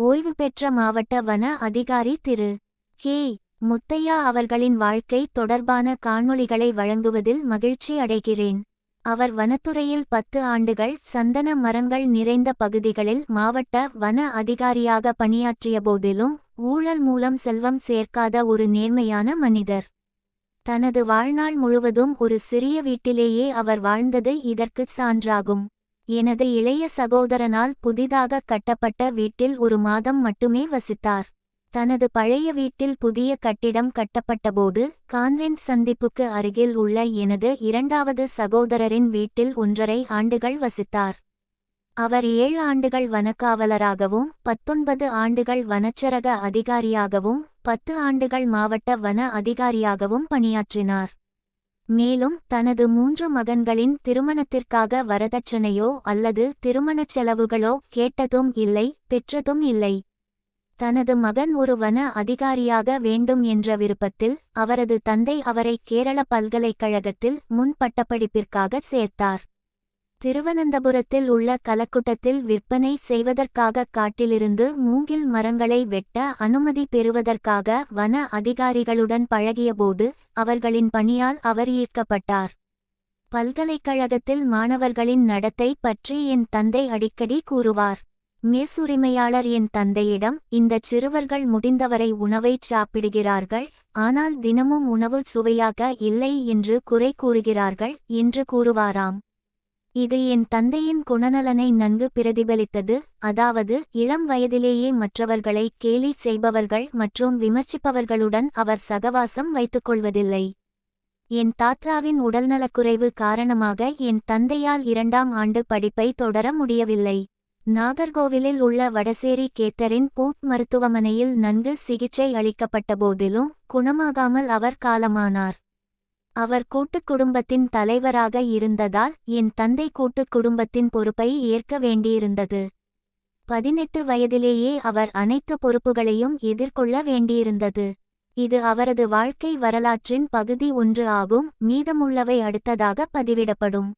ஓய்வு பெற்ற மாவட்ட வன அதிகாரி திரு கே. முத்தையா அவர்களின் வாழ்க்கை தொடர்பான காணொளிகளை வழங்குவதில் மகிழ்ச்சி அடைகிறேன். அவர் வனத்துறையில் 10 ஆண்டுகள் சந்தன மரங்கள் நிறைந்த பகுதிகளில் மாவட்ட வன அதிகாரியாக பணியாற்றிய போதிலும் ஊழல் மூலம் செல்வம் சேர்க்காத ஒரு நேர்மையான மனிதர். தனது வாழ்நாள் முழுவதும் ஒரு சிறிய வீட்டிலேயே அவர் வாழ்ந்தது இதற்குச் சான்றாகும். எனது இளைய சகோதரனால் புதிதாக கட்டப்பட்ட வீட்டில் ஒரு மாதம் மட்டுமே வசித்தார். தனது பழைய வீட்டில் புதிய கட்டிடம் கட்டப்பட்டபோது கான்வென்ட் சந்திப்புக்கு அருகில் உள்ள எனது இரண்டாவது சகோதரரின் வீட்டில் 1.5 ஆண்டுகள் வசித்தார். அவர் 7 ஆண்டுகள் வனக்காவலராகவும் 19 ஆண்டுகள் வனச்சரக அதிகாரியாகவும் 10 ஆண்டுகள் மாவட்ட வன அதிகாரியாகவும் பணியாற்றினார். மேலும் தனது 3 மகன்களின் திருமணத்திற்காக வரதட்சணையோ அல்லது திருமணச் செலவுகளோ கேட்டதும் இல்லை, பெற்றதும் இல்லை. தனது மகன் ஒரு வன அதிகாரியாக வேண்டும் என்ற விருப்பத்தில் அவரது தந்தை அவரை கேரள பல்கலைக்கழகத்தில் முன் பட்டப்படிப்பிற்காக சேர்த்தார். திருவனந்தபுரத்தில் உள்ள கலக்குட்டத்தில் விற்பனை செய்வதற்காக காட்டிலிருந்து மூங்கில் மரங்களை வெட்ட அனுமதி பெறுவதற்காக வன அதிகாரிகளுடன் பழகியபோது அவர்களின் பணியால் அவர் ஈர்க்கப்பட்டார். பல்கலைக்கழகத்தில் மாணவர்களின் நடத்தை பற்றி என் தந்தை அடிக்கடி கூறுவார். மேசுரிமையாளர் என் தந்தையிடம், இந்தச் சிறுவர்கள் முடிந்தவரை உணவைச் சாப்பிடுகிறார்கள், ஆனால் தினமும் உணவு சுவையாக இல்லை என்று குறை கூறுகிறார்கள் என்று கூறுவாராம். இது என் தந்தையின் குணநலனை நன்கு பிரதிபலித்தது. அதாவது இளம் வயதிலேயே மற்றவர்களை கேலி செய்பவர்கள் மற்றும் விமர்சிப்பவர்களுடன் அவர் சகவாசம் வைத்துக்கொள்வதில்லை. என் தாத்தாவின் உடல்நலக்குறைவு காரணமாக என் தந்தையால் 2ஆம் ஆண்டு படிப்பை தொடர முடியவில்லை. நாகர்கோவிலில் உள்ள வடசேரி கேத்தரின் பூத் மருத்துவமனையில் நன்கு சிகிச்சை அளிக்கப்பட்ட போதிலும் குணமாகாமல் அவர் காலமானார். அவர் கூட்டுக் குடும்பத்தின் தலைவராக இருந்ததால் என் தந்தை கூட்டுக் குடும்பத்தின் பொறுப்பை ஏற்க வேண்டியிருந்தது. 18 வயதிலேயே அவர் அனைத்து பொறுப்புகளையும் எதிர்கொள்ள வேண்டியிருந்தது. இது அவரது வாழ்க்கை வரலாற்றின் பகுதி 1 ஆகும். மீதமுள்ளவை அடுத்ததாக பதிவிடப்படும்.